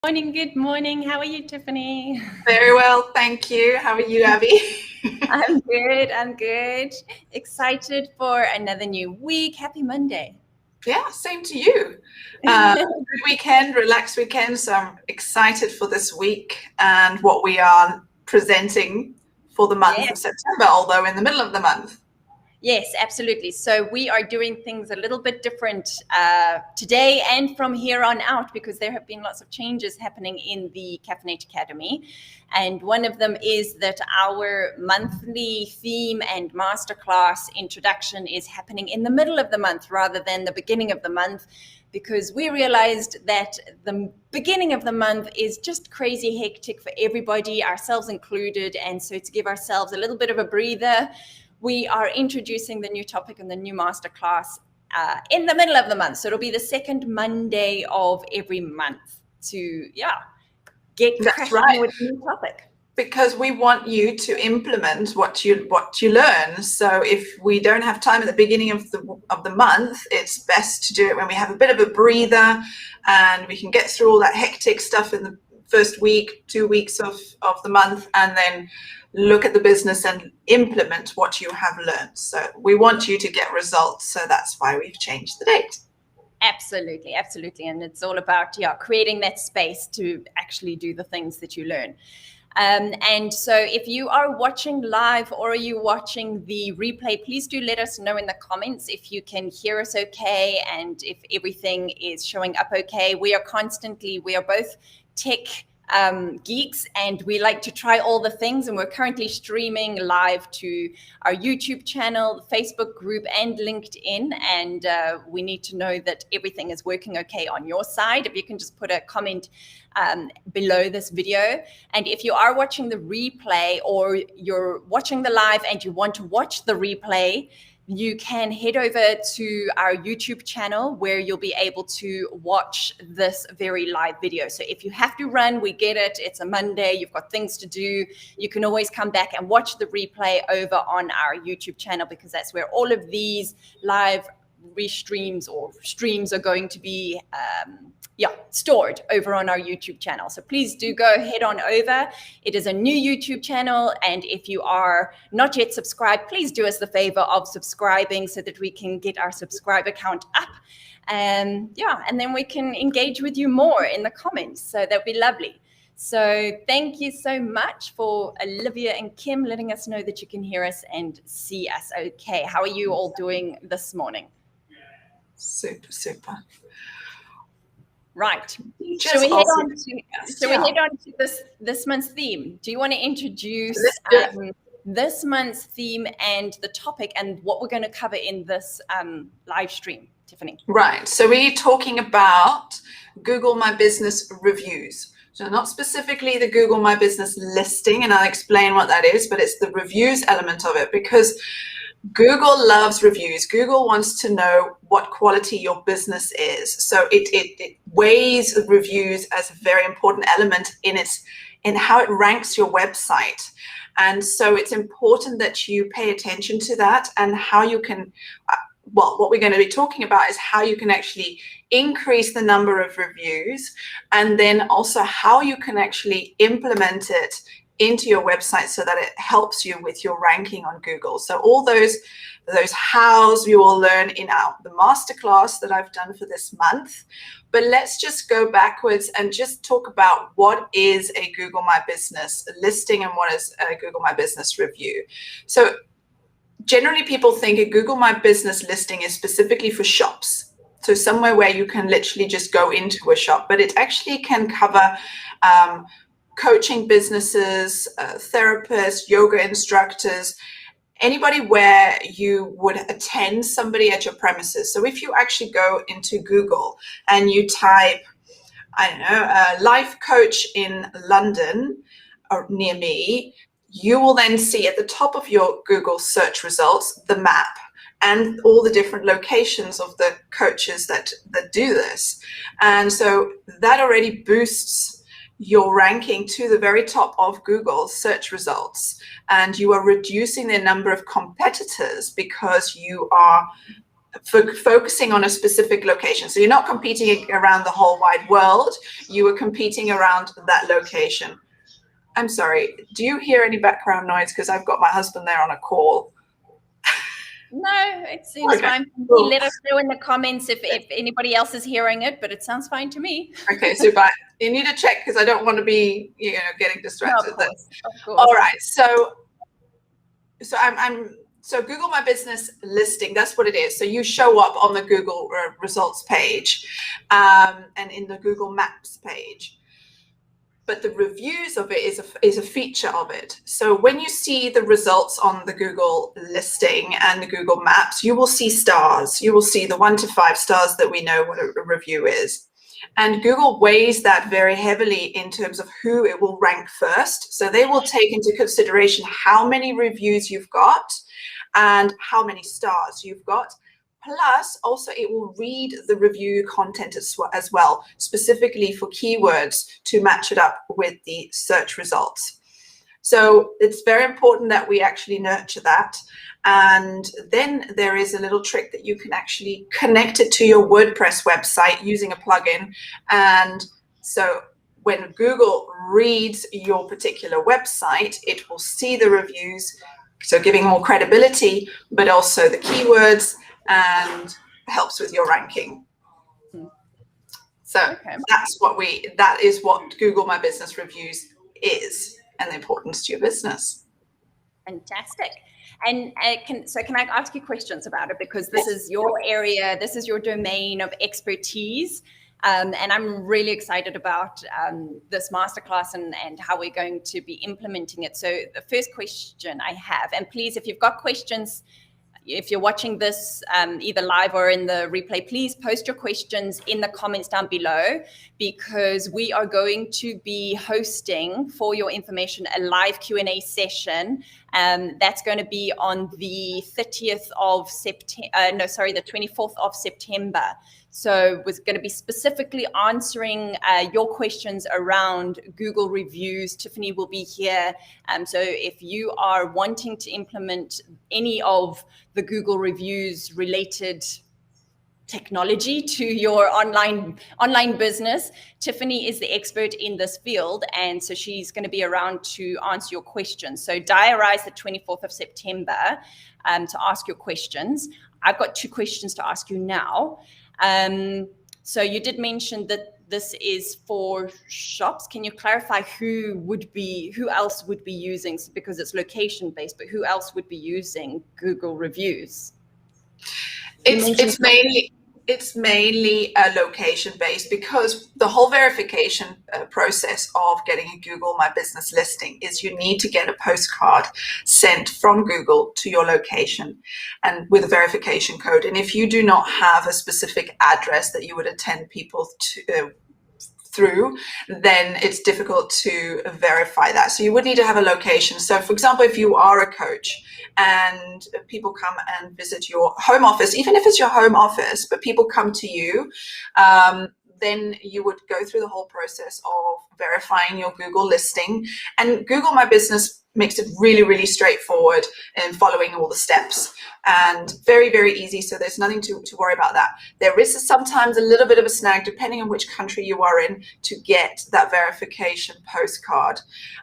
Morning, good morning. How are you, Tiffany? Very well, thank you. How are you, Abby? I'm good. Excited for another new week. Happy Monday. Yeah, same to you. Good weekend, relaxed weekend. So I'm excited for this week and what we are presenting for the month of September, although in the middle of the month. Yes, absolutely. So we are doing things a little bit different today and from here on out because there have been lots of changes happening in the CafinnateQ Academy. And one of them is that our monthly theme and masterclass introduction is happening in the middle of the month rather than the beginning of the month, because we realized that the beginning of the month is just crazy hectic for everybody, ourselves included. And so to give ourselves a little bit of a breather, we are introducing the new topic and the new masterclass in the middle of the month. So it'll be the second Monday of every month to, get cracking with the new topic. Because we want you to implement what you learn. So if we don't have time at the beginning of the month, it's best to do it when we have a bit of a breather and we can get through all that hectic stuff in the first week, 2 weeks of the month, and then look at the business and implement what you have learned. So we want you to get results. So that's why we've changed the date. Absolutely. And it's all about creating that space to actually do the things that you learn. And so if you are watching live or are you watching the replay, please do let us know in the comments if you can hear us okay and if everything is showing up okay. We are both tech geeks and we like to try all the things, and we're currently streaming live to our YouTube channel, Facebook group, and LinkedIn, and we need to know that everything is working okay on your side. If you can just put a comment below this video. And if you are watching the replay or you're watching the live and you want to watch the replay, you can head over to our YouTube channel where you'll be able to watch this very live video. So if you have to run, we get it. It's a Monday. You've got things to do. You can always come back and watch the replay over on our YouTube channel, because that's where all of these live restreams or streams are going to be stored over on our YouTube channel. So please do go head on over. It is a new YouTube channel, and if you are not yet subscribed, please do us the favor of subscribing so that we can get our subscriber count up. And then we can engage with you more in the comments. So that'd be lovely. So thank you so much for Olivia and Kim letting us know that you can hear us and see us okay. How are you all doing this morning? Super. Right. So we head on to this month's theme. Do you want to introduce this month's theme and the topic and what we're going to cover in this live stream, Tiffany? Right. So we're talking about Google My Business reviews. So not specifically the Google My Business listing, and I'll explain what that is, but it's the reviews element of it, because Google loves reviews. Google wants to know what quality your business is. So it weighs reviews as a very important element in how it ranks your website. And so it's important that you pay attention to that and how you can, what we're going to be talking about is how you can actually increase the number of reviews, and then also how you can actually implement it into your website so that it helps you with your ranking on Google. So all those hows you will learn in the masterclass that I've done for this month. But let's just go backwards and just talk about what is a Google My Business listing and what is a Google My Business review. So generally people think a Google My Business listing is specifically for shops. So somewhere where you can literally just go into a shop, but it actually can cover coaching businesses, therapists, yoga instructors, anybody where you would attend somebody at your premises. So if you actually go into Google and you type, life coach in London or near me, you will then see at the top of your Google search results the map and all the different locations of the coaches that do this. And so that already boosts your ranking to the very top of Google search results, and you are reducing the number of competitors because you are for focusing on a specific location. So you're not competing around the whole wide world. You are competing around that location. I'm sorry, do you hear any background noise? Because I've got my husband there on a call. No, it seems fine. Cool. Let us know in the comments if anybody else is hearing it, but it sounds fine to me. Okay, super. You need to check because I don't want to be, getting distracted. No, of course. All right. So So Google My Business listing, that's what it is. So you show up on the Google results page and in the Google Maps page. But the reviews of it is a feature of it. So when you see the results on the Google listing and the Google Maps, you will see stars. You will see the 1 to 5 stars that we know what a review is. And Google weighs that very heavily in terms of who it will rank first. So they will take into consideration how many reviews you've got and how many stars you've got. Plus, also, it will read the review content as well, specifically for keywords to match it up with the search results. So it's very important that we actually nurture that. And then there is a little trick that you can actually connect it to your WordPress website using a plugin. And so when Google reads your particular website, it will see the reviews, so giving more credibility, but also the keywords, and helps with your ranking. So that is what Google My Business Reviews is, and the importance to your business. Fantastic. And can I ask you questions about it? Because this is your area, this is your domain of expertise. And I'm really excited about this masterclass and how we're going to be implementing it. So the first question I have, and please, if you've got questions, if you're watching this either live or in the replay, please post your questions in the comments down below, because we are going to be hosting, for your information, a live Q&A session. That's going to be on the 30th of September, the 24th of September. So we're going to be specifically answering your questions around Google reviews. Tiffany will be here. So if you are wanting to implement any of the Google reviews related technology to your online business, Tiffany is the expert in this field, and so she's going to be around to answer your questions. So diarize the 24th of September to ask your questions. I've got 2 questions to ask you now. So you did mention that this is for shops. Can you clarify who else would be using, because it's location based, but who else would be using Google reviews? It's mainly location based, because the whole verification process of getting a Google My Business listing is you need to get a postcard sent from Google to your location, and with a verification code. And if you do not have a specific address that you would attend people to through, then it's difficult to verify that. So you would need to have a location. So for example, if you are a coach and people come and visit your home office, even if it's your home office, but people come to you, then you would go through the whole process of verifying your Google listing. And Google My Business makes it really, really straightforward in following all the steps, and very, very easy. So there's nothing to worry about that. There is sometimes a little bit of a snag, depending on which country you are in, to get that verification postcard.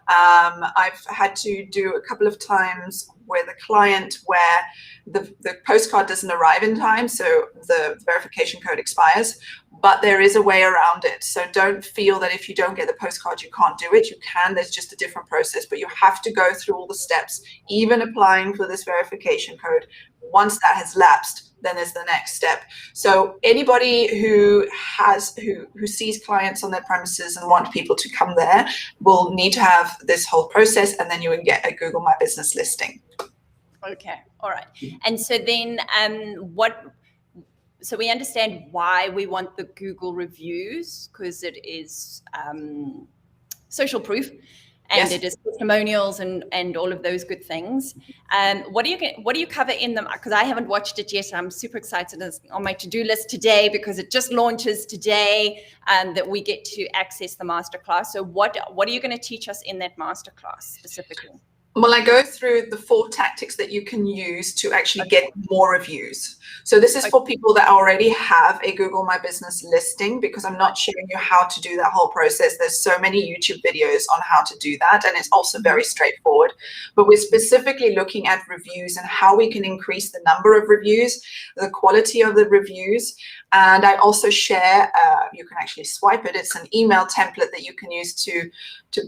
I've had to do a couple of times with a client where the postcard doesn't arrive in time, so the verification code expires, but there is a way around it. So don't feel that if you don't get the postcard, you can't do it. You can, there's just a different process, but you have to go through all the steps, even applying for this verification code. Once that has lapsed, then there's the next step. So anybody who sees clients on their premises and want people to come there will need to have this whole process, and then you will get a Google My Business listing. Okay, all right. And so then so we understand why we want the Google reviews, because it is social proof, and it is testimonials and all of those good things. What do you cover in them? Because I haven't watched it yet. I'm super excited. It's on my to-do list today, because it just launches today, that we get to access the masterclass. So what are you going to teach us in that masterclass specifically? Well, I go through the 4 tactics that you can use to actually get more reviews. So this is for people that already have a Google My Business listing, because I'm not showing you how to do that whole process. There's so many YouTube videos on how to do that, and it's also very straightforward. But we're specifically looking at reviews and how we can increase the number of reviews, the quality of the reviews. And I also share, you can actually swipe it. It's an email template that you can use to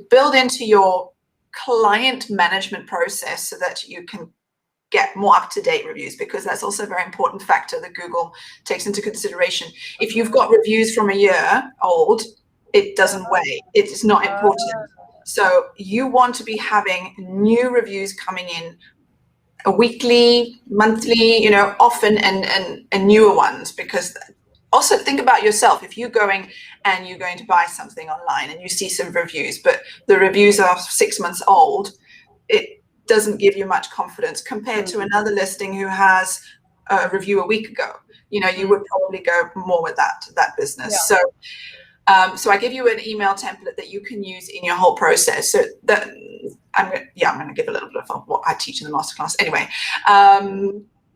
build into your client management process so that you can get more up-to-date reviews, because that's also a very important factor that Google takes into consideration. If you've got reviews from a year old, it doesn't weigh. It is not important. So you want to be having new reviews coming in weekly, monthly, often, and newer ones, because also think about yourself. If you're going to buy something online and you see some reviews, but the reviews are 6 months old, it doesn't give you much confidence compared to another listing who has a review a week ago. You would probably go more with that business. Yeah. So I give you an email template that you can use in your whole process. So that I'm going to give a little bit of what I teach in the masterclass anyway.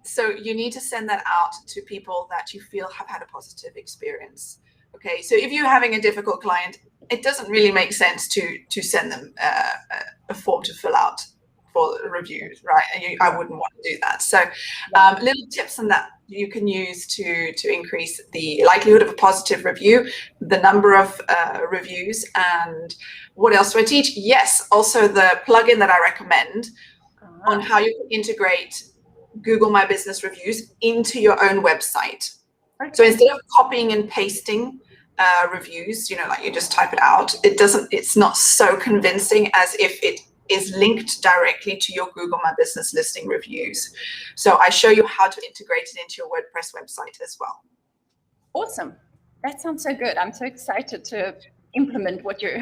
So you need to send that out to people that you feel have had a positive experience. Okay, so if you're having a difficult client, it doesn't really make sense to send them a form to fill out for reviews, right? And I wouldn't want to do that. So little tips on that you can use to increase the likelihood of a positive review, the number of reviews. And what else do I teach? Yes, also the plugin that I recommend on how you can integrate Google My Business reviews into your own website. Okay. So instead of copying and pasting reviews, like you just type it out, it's not so convincing as if it is linked directly to your Google My Business listing reviews. So I show you how to integrate it into your WordPress website as well. Awesome. That sounds so good. I'm so excited to implement what you're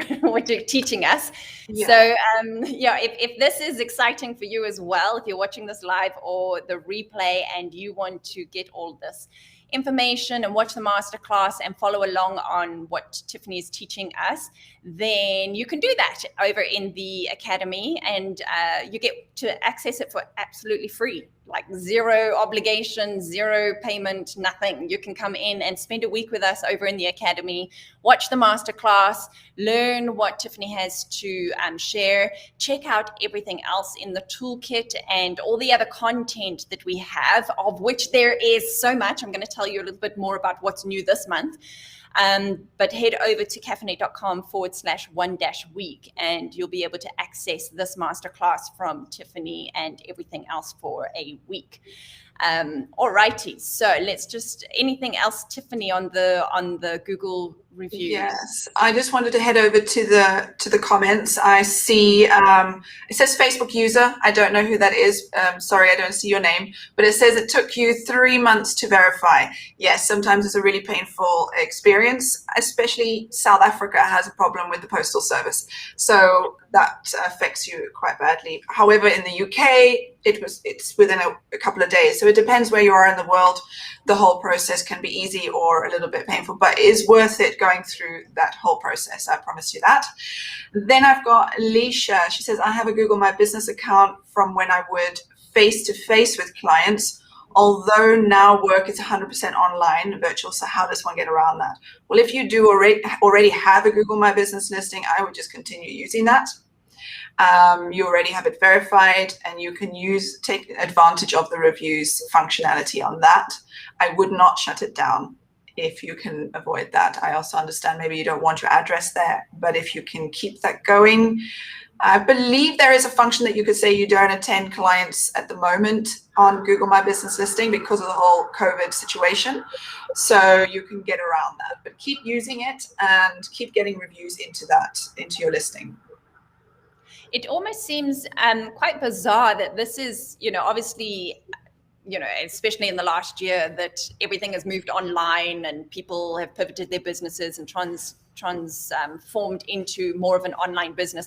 teaching us. Yeah. So if this is exciting for you as well, if you're watching this live or the replay and you want to get all this information and watch the masterclass and follow along on what Tiffany is teaching us, then you can do that over in the Academy, and you get to access it for absolutely free, like zero obligation, zero payment, nothing. You can come in and spend a week with us over in the Academy, watch the masterclass, learn what Tiffany has to share, check out everything else in the toolkit and all the other content that we have, of which there is so much. I'm going to tell you a little bit more about what's new this month. But head over to CafinnateQ&A.com/1-week and you'll be able to access this masterclass from Tiffany and everything else for a week. Alrighty, so let's just, anything else, Tiffany, on the Google reviews? Yes, I just wanted to head over to the comments. I see it says Facebook user. I don't know who that is. Sorry, I don't see your name, but it says it took you 3 months to verify. Yes, sometimes it's a really painful experience, especially South Africa has a problem with the postal service, so that affects you quite badly. However, in the UK, it's within a couple of days. So it depends where you are in the world. The whole process can be easy or a little bit painful, but it is worth it going through that whole process. I promise you that. Then I've got Alicia. She says, I have a Google My Business account from when I would face-to-face with clients, although now work is 100% online, virtual. So how does one get around that? Well, if you do already have a Google My Business listing, I would just continue using that. You already have it verified and you can take advantage of the reviews functionality on that. I would not shut it down if you can avoid that. I also understand maybe you don't want your address there, but if you can keep that going, I believe there is a function that you could say you don't attend clients at the moment on Google My Business listing because of the whole COVID situation. So you can get around that, but keep using it and keep getting reviews into your listing. It almost seems quite bizarre that this is, obviously, especially in the last year, that everything has moved online and people have pivoted their businesses and transformed into more of an online business,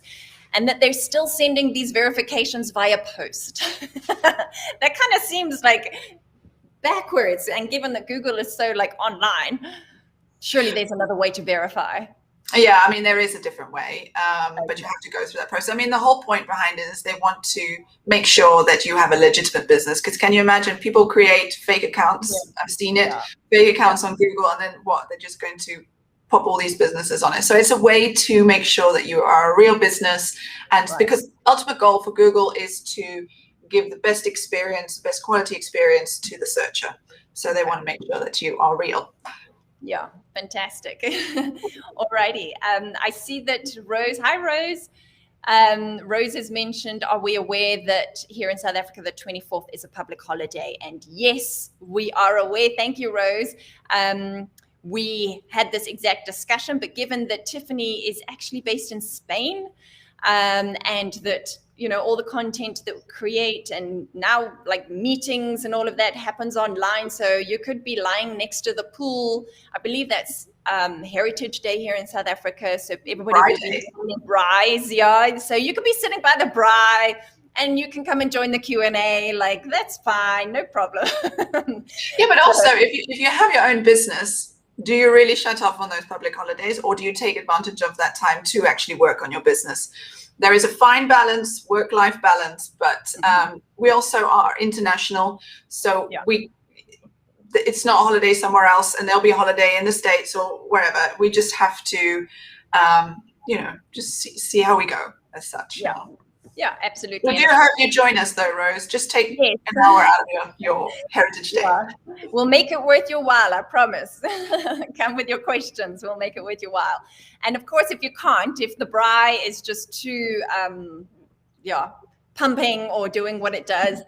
and that they're still sending these verifications via post. That kind of seems like backwards. And given that Google is so online, surely there's another way to verify. Yeah, I mean, there is a different way, but you have to go through that process. I mean, the whole point behind it is they want to make sure that you have a legitimate business. Because can you imagine people create fake accounts? Yeah. I've seen it, Yeah. fake accounts on Google, and then what? They're just going to pop all these businesses on it. So it's a way to make sure that you are a real business. And because ultimate goal for Google is to give the best experience, best quality experience to the searcher. So they want to make sure that you are real. Yeah, fantastic. Alrighty. I see that Rose, hi Rose. Rose has mentioned, are we aware that here in South Africa, the 24th is a public holiday? And yes, we are aware. Thank you, Rose. We had this exact discussion, but given that Tiffany is actually based in Spain, and that, you know, all the content that we create and now like meetings and all of that happens online. So you could be lying next to the pool. I believe that's Heritage Day here in South Africa. So everybody will be doing braais, yeah. So you could be sitting by the braai and you can come and join the Q&A. Like, that's fine, no problem. Yeah, but also if you have your own business, do you really shut off on those public holidays, or do you take advantage of that time to actually work on your business? There is a fine balance, work-life balance, but we also are international. So it's not a holiday somewhere else and there'll be a holiday in the States or wherever. We just have to, you know, just see how we go as such. Yeah. Yeah, absolutely. We do hope you join us though, Rose. Just take an hour out of your Heritage Day. Yeah. We'll make it worth your while, I promise. Come with your questions. We'll make it worth your while. And of course, if you can't, if the braai is just too, pumping or doing what it does,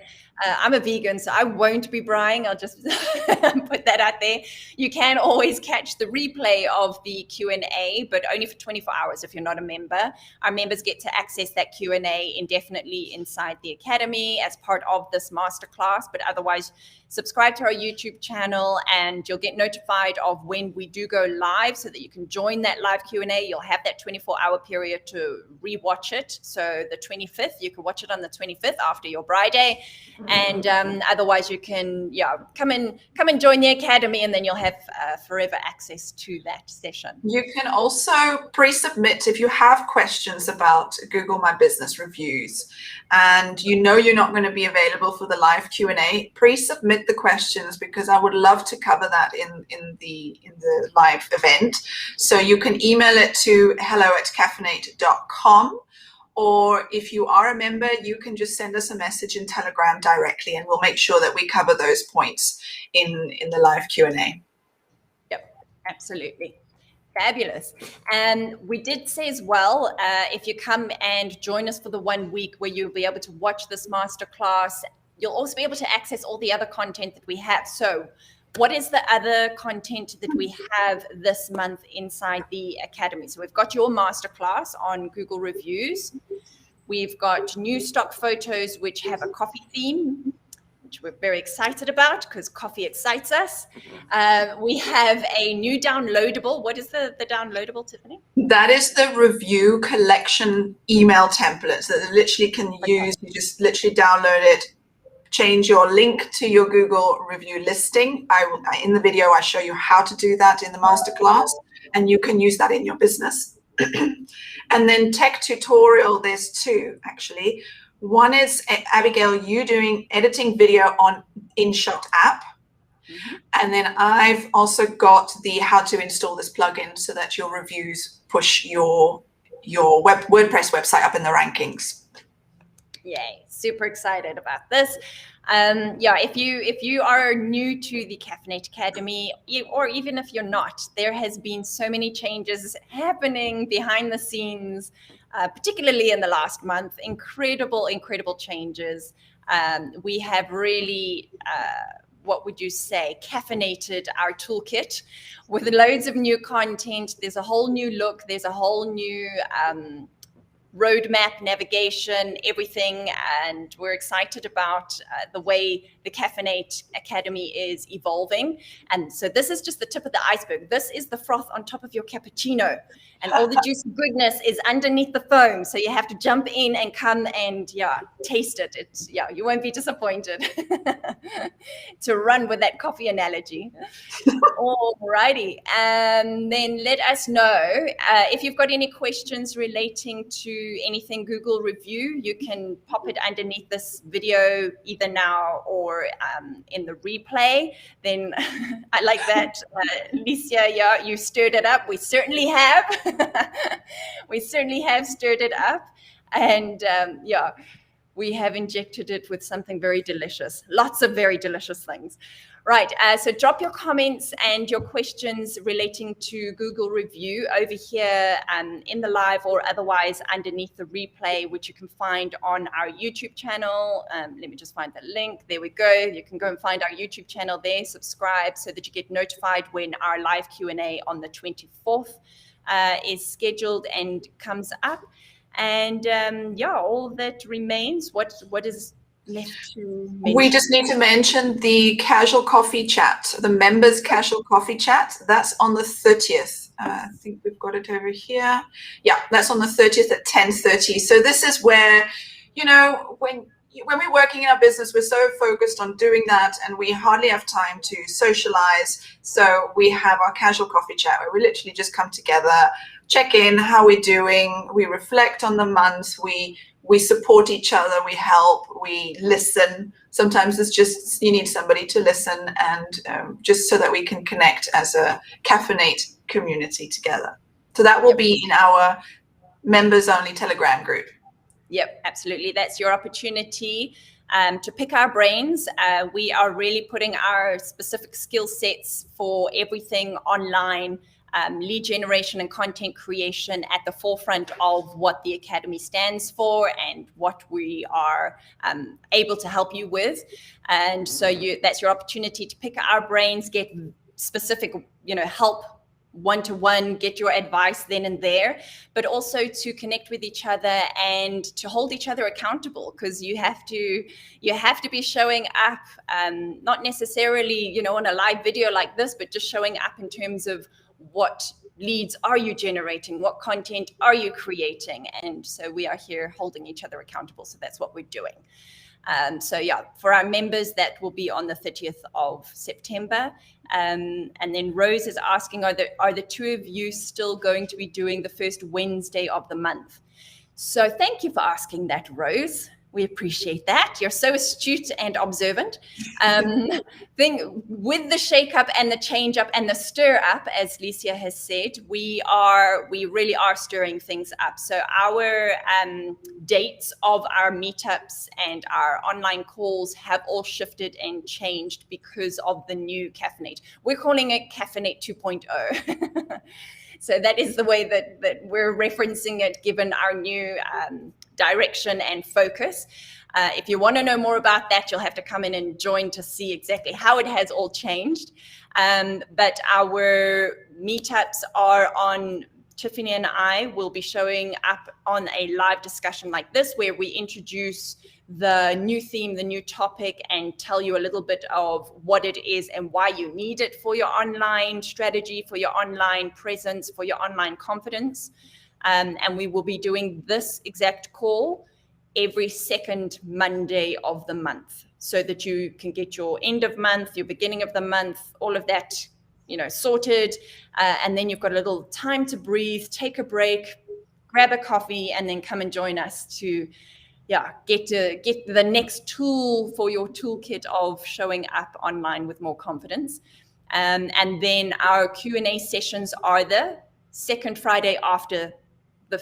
I'm a vegan, so I won't be braaiing. I'll just put that out there. You can always catch the replay of the Q&A, but only for 24 hours if you're not a member. Our members get to access that Q&A indefinitely inside the Academy as part of this masterclass, but otherwise subscribe to our YouTube channel and you'll get notified of when we do go live so that you can join that live Q&A. You'll have that 24-hour period to rewatch it. So the 25th, you can watch it on the 25th after your braai day. And otherwise you can come and join the Academy, and then you'll have forever access to that session. You can also pre-submit if you have questions about Google My Business reviews and you know you're not going to be available for the live Q&A. Pre-submit the questions because I would love to cover that in the live event. So you can email it to hello@CafinnateQ&A. Or if you are a member, you can just send us a message in Telegram directly and we'll make sure that we cover those points in the live Q&A. Yep, absolutely. Fabulous. And we did say as well, if you come and join us for the 1 week where you'll be able to watch this masterclass, you'll also be able to access all the other content that we have. So what is the other content that we have this month inside the Academy? So we've got your masterclass on Google reviews. We've got new stock photos, which have a coffee theme, which we're very excited about because coffee excites us. We have a new downloadable. What is the downloadable, Tiffany? That is the review collection email templates that literally can use. You just literally download it, change your link to your Google review listing. In the video, I show you how to do that in the masterclass, and you can use that in your business. And then tech tutorial, there's two actually. One is Abigail, you doing editing video on InShot app. And then I've also got the how to install this plugin so that your reviews push your WordPress website up in the rankings. Yay, super excited about this. If you are new to the CAF-Innate Academy, or even if you're not, there has been so many changes happening behind the scenes, particularly in the last month. Incredible changes. We have really, what would you say, caffeinated our toolkit with loads of new content. There's a whole new look. There's a whole new roadmap, navigation, everything, and we're excited about the way the CAF-Innate Academy is evolving. And so this is just the tip of the iceberg. This is the froth on top of your cappuccino. And all the juicy goodness is underneath the foam. So you have to jump in and come and taste it. You won't be disappointed. To run with that coffee analogy. Alrighty. Then let us know if you've got any questions relating to anything Google review. You can pop it underneath this video either now or in the replay. Then I like that, Licia, you stirred it up. We certainly have. We certainly have stirred it up. And we have injected it with something very delicious. Lots of very delicious things. Right, so drop your comments and your questions relating to Google review over here in the live or otherwise underneath the replay, which you can find on our YouTube channel. Let me just find the link. There we go. You can go and find our YouTube channel there, subscribe so that you get notified when our live Q&A on the 24th is scheduled and comes up. And all that remains, what is left to mention? We just need to mention the casual coffee chat, the members casual coffee chat. That's on the 30th. I think we've got it over here. Yeah, that's on the 30th at 10:30. So this is where, when we're working in our business, we're so focused on doing that and we hardly have time to socialize. So we have our casual coffee chat where we literally just come together, check in, how we're doing, we reflect on the month, we support each other, we help, we listen. Sometimes it's just you need somebody to listen and just so that we can connect as a CAF-Innate community together. So that will be in our members only Telegram group. Yep, absolutely. That's your opportunity to pick our brains. We are really putting our specific skill sets for everything online, lead generation and content creation at the forefront of what the Academy stands for and what we are able to help you with. And so that's your opportunity to pick our brains, get specific, help one-to-one, get your advice then and there, but also to connect with each other and to hold each other accountable, because you have to be showing up, not necessarily, on a live video like this, but just showing up in terms of what leads are you generating, what content are you creating. And so we are here holding each other accountable. So that's what we're doing. For our members, that will be on the 30th of September. And then Rose is asking, are the two of you still going to be doing the first Wednesday of the month? So thank you for asking that, Rose. We appreciate that. You're so astute and observant. With the shake up and the change up and the stir up, as Licia has said, we really are stirring things up. So our dates of our meetups and our online calls have all shifted and changed because of the new CAF-Innate. We're calling it CAF-Innate 2.0. So that is the way that we're referencing it, given our new direction and focus. If you want to know more about that, you'll have to come in and join to see exactly how it has all changed. But our meetups are on, Tiffany and I will be showing up on a live discussion like this, where we introduce the new theme, the new topic, and tell you a little bit of what it is and why you need it for your online strategy, for your online presence, for your online confidence. And we will be doing this exact call every second Monday of the month, so that you can get your end of month, your beginning of the month, all of that, sorted. And then you've got a little time to breathe, take a break, grab a coffee, and then come and join us to get the next tool for your toolkit of showing up online with more confidence. And then our Q&A sessions are the second Friday after the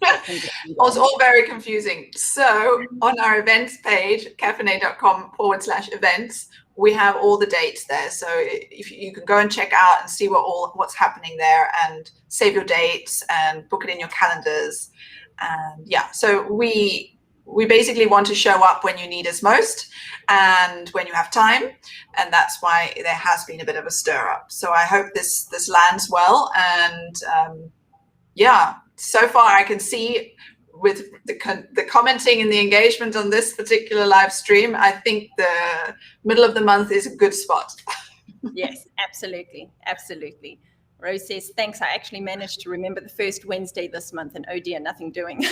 It's all very confusing. So on our events page, cafinate.com/events, we have all the dates there. So if you can go and check out and see what's happening there and save your dates and book it in your calendars. And so we basically want to show up when you need us most and when you have time. And that's why there has been a bit of a stir up. So I hope this lands well. And so far I can see with the commenting and the engagement on this particular live stream, I think the middle of the month is a good spot. Yes, absolutely. Absolutely. Rose says, thanks. I actually managed to remember the first Wednesday this month, and oh dear, nothing doing.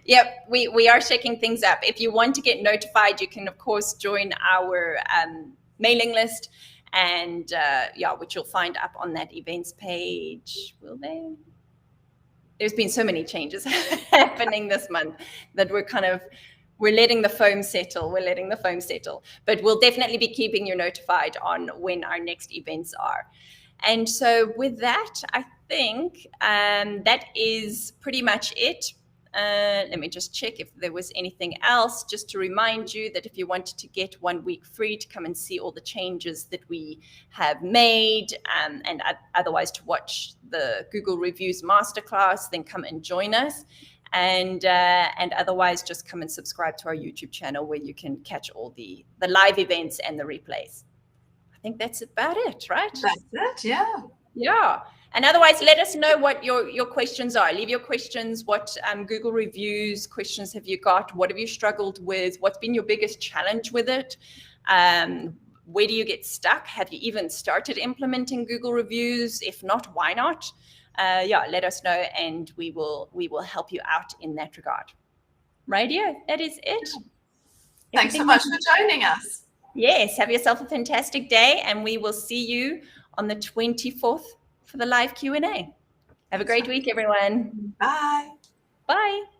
Yep, we are shaking things up. If you want to get notified, you can, of course, join our mailing list, and which you'll find up on that events page. Will they? There's been so many changes happening this month that we're letting the foam settle. We're letting the foam settle. But we'll definitely be keeping you notified on when our next events are. And so with that, I think that is pretty much it. Let me just check if there was anything else, just to remind you that if you wanted to get 1 week free to come and see all the changes that we have made, and otherwise to watch the Google Reviews Masterclass, then come and join us. And otherwise, just come and subscribe to our YouTube channel, where you can catch all the live events and the replays. I think that's about it, right? That's it, yeah. Yeah. And otherwise, let us know what your questions are. Leave your questions. What Google Reviews questions have you got? What have you struggled with? What's been your biggest challenge with it? Where do you get stuck? Have you even started implementing Google Reviews? If not, why not? Let us know, and we will help you out in that regard. Radio, that is it. Thanks so much for joining us. Yes, have yourself a fantastic day, and we will see you on the 24th for the live Q&A. Have a great week, everyone. Bye. Bye.